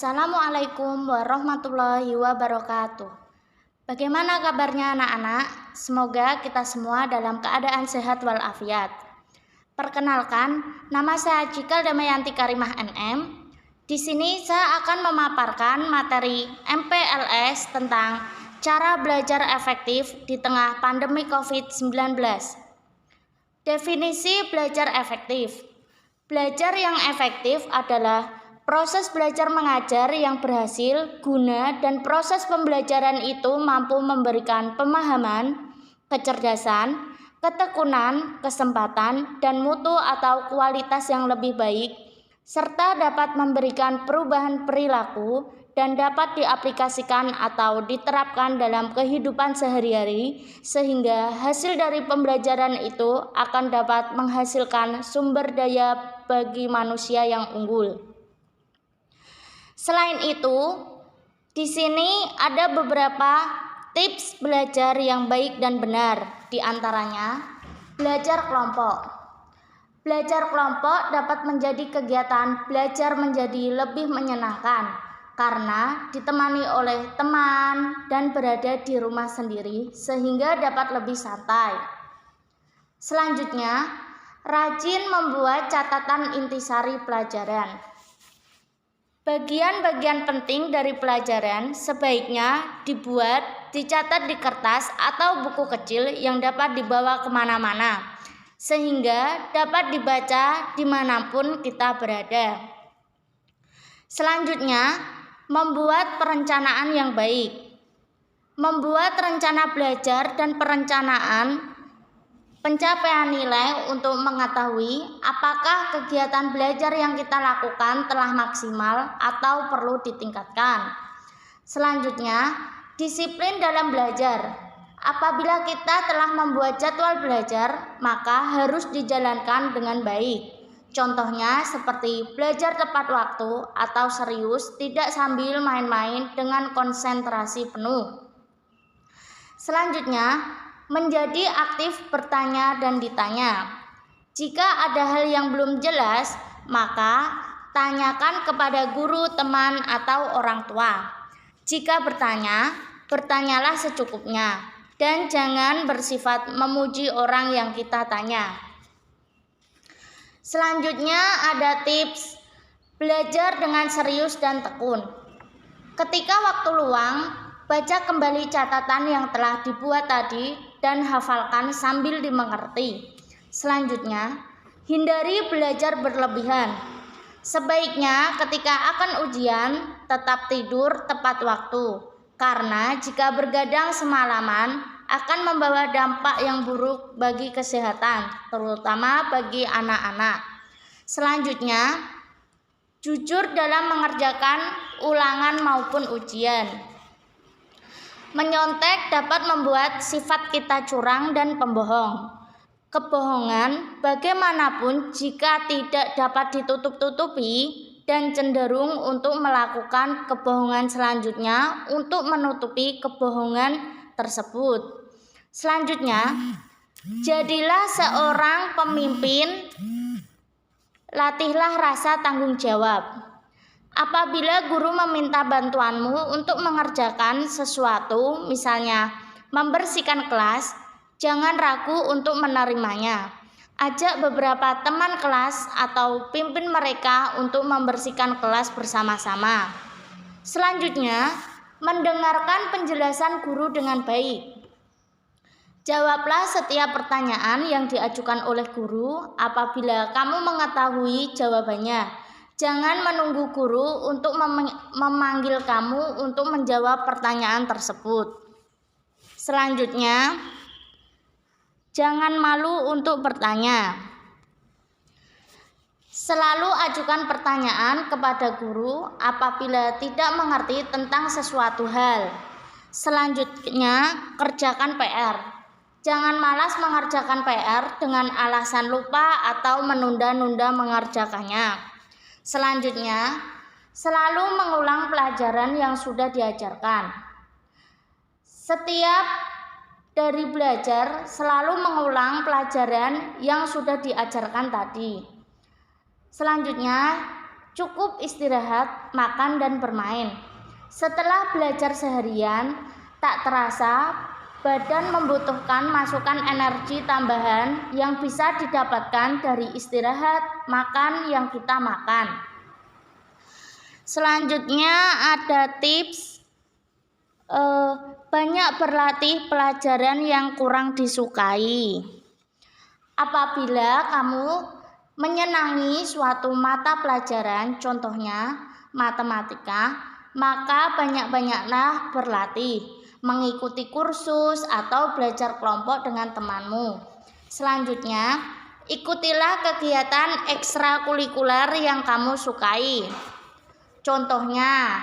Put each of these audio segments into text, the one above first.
Assalamualaikum warahmatullahi wabarakatuh. Bagaimana kabarnya anak-anak? Semoga kita semua dalam keadaan sehat walafiat. Perkenalkan, nama saya Cikal Damayanti Karimah NM. Di sini saya akan memaparkan materi MPLS tentang cara belajar efektif di tengah pandemi COVID-19. Definisi belajar efektif. Belajar yang efektif adalah proses belajar mengajar yang berhasil, guna, dan proses pembelajaran itu mampu memberikan pemahaman, kecerdasan, ketekunan, kesempatan, dan mutu atau kualitas yang lebih baik, serta dapat memberikan perubahan perilaku dan dapat diaplikasikan atau diterapkan dalam kehidupan sehari-hari, sehingga hasil dari pembelajaran itu akan dapat menghasilkan sumber daya bagi manusia yang unggul. Selain itu, di sini ada beberapa tips belajar yang baik dan benar. Di antaranya, belajar kelompok. Belajar kelompok dapat menjadi kegiatan belajar menjadi lebih menyenangkan karena ditemani oleh teman dan berada di rumah sendiri sehingga dapat lebih santai. Selanjutnya, rajin membuat catatan intisari pelajaran. Bagian-bagian penting dari pelajaran sebaiknya dicatat di kertas atau buku kecil yang dapat dibawa kemana-mana, sehingga dapat dibaca dimanapun kita berada. Selanjutnya, membuat perencanaan yang baik. Membuat rencana belajar dan perencanaan pencapaian nilai untuk mengetahui apakah kegiatan belajar yang kita lakukan telah maksimal atau perlu ditingkatkan. Selanjutnya, disiplin dalam belajar. Apabila kita telah membuat jadwal belajar, maka harus dijalankan dengan baik. Contohnya seperti belajar tepat waktu atau serius, tidak sambil main-main dengan konsentrasi penuh. Selanjutnya, menjadi aktif bertanya dan ditanya. Jika ada hal yang belum jelas, maka tanyakan kepada guru, teman, atau orang tua. Jika bertanya, bertanyalah secukupnya dan jangan bersifat memuji orang yang kita tanya. Selanjutnya ada tips belajar dengan serius dan tekun. Ketika waktu luang, baca kembali catatan yang telah dibuat tadi dan hafalkan sambil dimengerti. Selanjutnya, hindari belajar berlebihan. Sebaiknya ketika akan ujian, tetap tidur tepat waktu. Karena jika bergadang semalaman akan membawa dampak yang buruk bagi kesehatan, terutama bagi anak-anak. Selanjutnya, jujur dalam mengerjakan ulangan maupun ujian. Menyontek dapat membuat sifat kita curang dan pembohong. Kebohongan bagaimanapun jika tidak dapat ditutup-tutupi dan cenderung untuk melakukan kebohongan selanjutnya untuk menutupi kebohongan tersebut. Selanjutnya, jadilah seorang pemimpin, latihlah rasa tanggung jawab. Apabila guru meminta bantuanmu untuk mengerjakan sesuatu, misalnya membersihkan kelas, jangan ragu untuk menerimanya. Ajak beberapa teman kelas atau pimpin mereka untuk membersihkan kelas bersama-sama. Selanjutnya, mendengarkan penjelasan guru dengan baik. Jawablah setiap pertanyaan yang diajukan oleh guru apabila kamu mengetahui jawabannya. Jangan menunggu guru untuk memanggil kamu untuk menjawab pertanyaan tersebut. Selanjutnya, jangan malu untuk bertanya. Selalu ajukan pertanyaan kepada guru apabila tidak mengerti tentang sesuatu hal. Selanjutnya, kerjakan PR. Jangan malas mengerjakan PR dengan alasan lupa atau menunda-nunda mengerjakannya. Selanjutnya, selalu mengulang pelajaran yang sudah diajarkan. Setiap dari belajar selalu mengulang pelajaran yang sudah diajarkan tadi. Selanjutnya, Cukup istirahat, makan, dan bermain. Setelah belajar seharian, tak terasa badan membutuhkan masukan energi tambahan yang bisa didapatkan dari istirahat, makan yang kita makan. Selanjutnya ada tips banyak berlatih pelajaran yang kurang disukai. Apabila kamu menyenangi suatu mata pelajaran, contohnya matematika, maka banyak-banyaklah berlatih, mengikuti kursus atau belajar kelompok dengan temanmu. Selanjutnya, ikutilah kegiatan ekstrakurikuler yang kamu sukai. Contohnya,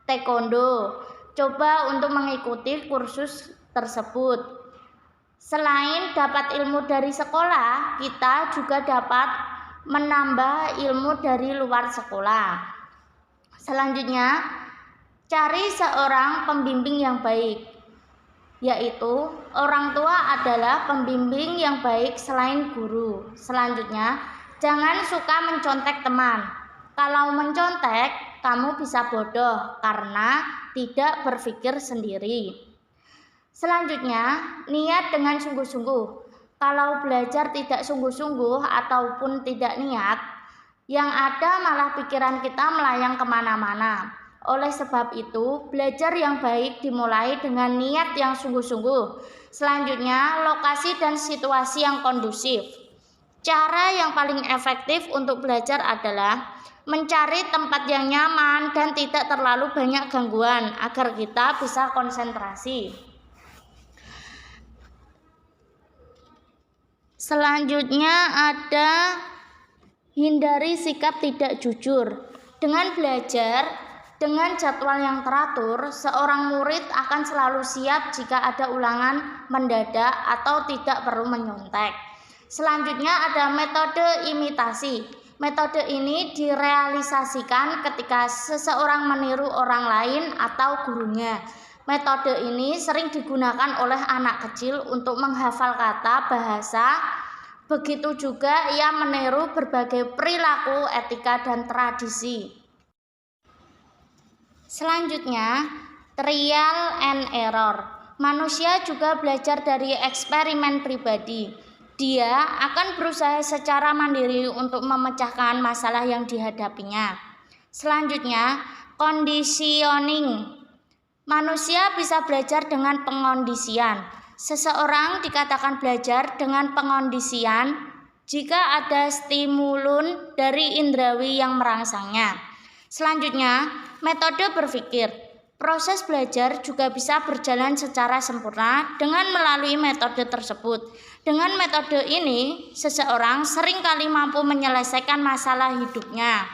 taekwondo. Coba untuk mengikuti kursus tersebut. Selain dapat ilmu dari sekolah, kita juga dapat menambah ilmu dari luar sekolah. Selanjutnya, cari seorang pembimbing yang baik, yaitu orang tua adalah pembimbing yang baik selain guru. Selanjutnya, jangan suka mencontek teman. Kalau mencontek, kamu bisa bodoh karena tidak berpikir sendiri. Selanjutnya, niat dengan sungguh-sungguh. Kalau belajar tidak sungguh-sungguh ataupun tidak niat, yang ada malah pikiran kita melayang kemana-mana. Oleh sebab itu, belajar yang baik dimulai dengan niat yang sungguh-sungguh. Selanjutnya, lokasi dan situasi yang kondusif. Cara yang paling efektif untuk belajar adalah mencari tempat yang nyaman dan tidak terlalu banyak gangguan agar kita bisa konsentrasi. Selanjutnya ada hindari sikap tidak jujur. Dengan belajar dengan jadwal yang teratur, seorang murid akan selalu siap jika ada ulangan mendadak atau tidak perlu menyontek. Selanjutnya ada metode imitasi. Metode ini direalisasikan ketika seseorang meniru orang lain atau gurunya. Metode ini sering digunakan oleh anak kecil untuk menghafal kata bahasa. Begitu juga ia meniru berbagai perilaku, etika, dan tradisi. Selanjutnya, trial and error. Manusia juga belajar dari eksperimen pribadi. Dia akan berusaha secara mandiri untuk memecahkan masalah yang dihadapinya. Selanjutnya, conditioning. Manusia bisa belajar dengan pengondisian. Seseorang dikatakan belajar dengan pengondisian jika ada stimulun dari indrawi yang merangsangnya. Selanjutnya, metode berpikir. Proses belajar juga bisa berjalan secara sempurna dengan melalui metode tersebut. Dengan metode ini, seseorang seringkali mampu menyelesaikan masalah hidupnya.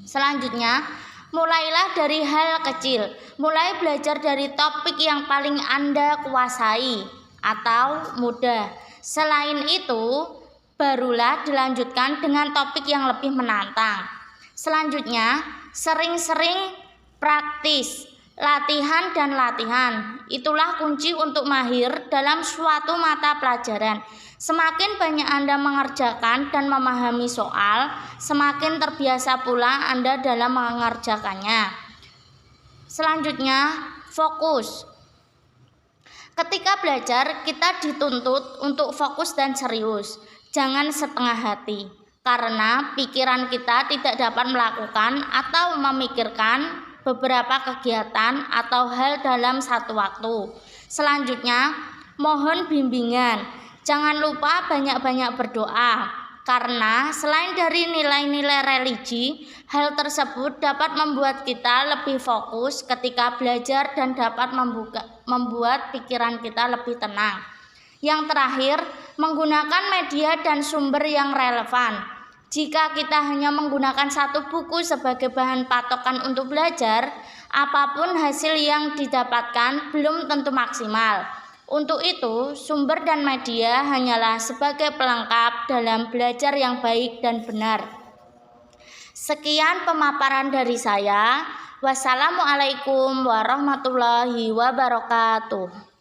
Selanjutnya, mulailah dari hal kecil. Mulai belajar dari topik yang paling Anda kuasai atau mudah. Selain itu, barulah dilanjutkan dengan topik yang lebih menantang. Selanjutnya, sering-sering praktis, latihan dan latihan. Itulah kunci untuk mahir dalam suatu mata pelajaran. Semakin banyak Anda mengerjakan dan memahami soal, semakin terbiasa pula Anda dalam mengerjakannya. Selanjutnya, fokus. Ketika belajar, kita dituntut untuk fokus dan serius. Jangan setengah hati, karena pikiran kita tidak dapat melakukan atau memikirkan beberapa kegiatan atau hal dalam satu waktu. Selanjutnya, mohon bimbingan. Jangan lupa banyak-banyak berdoa, karena selain dari nilai-nilai religi, hal tersebut dapat membuat kita lebih fokus ketika belajar dan dapat membuat pikiran kita lebih tenang. Yang terakhir, menggunakan media dan sumber yang relevan. Jika kita hanya menggunakan satu buku sebagai bahan patokan untuk belajar, apapun hasil yang didapatkan belum tentu maksimal. Untuk itu, sumber dan media hanyalah sebagai pelengkap dalam belajar yang baik dan benar. Sekian pemaparan dari saya. Wassalamualaikum warahmatullahi wabarakatuh.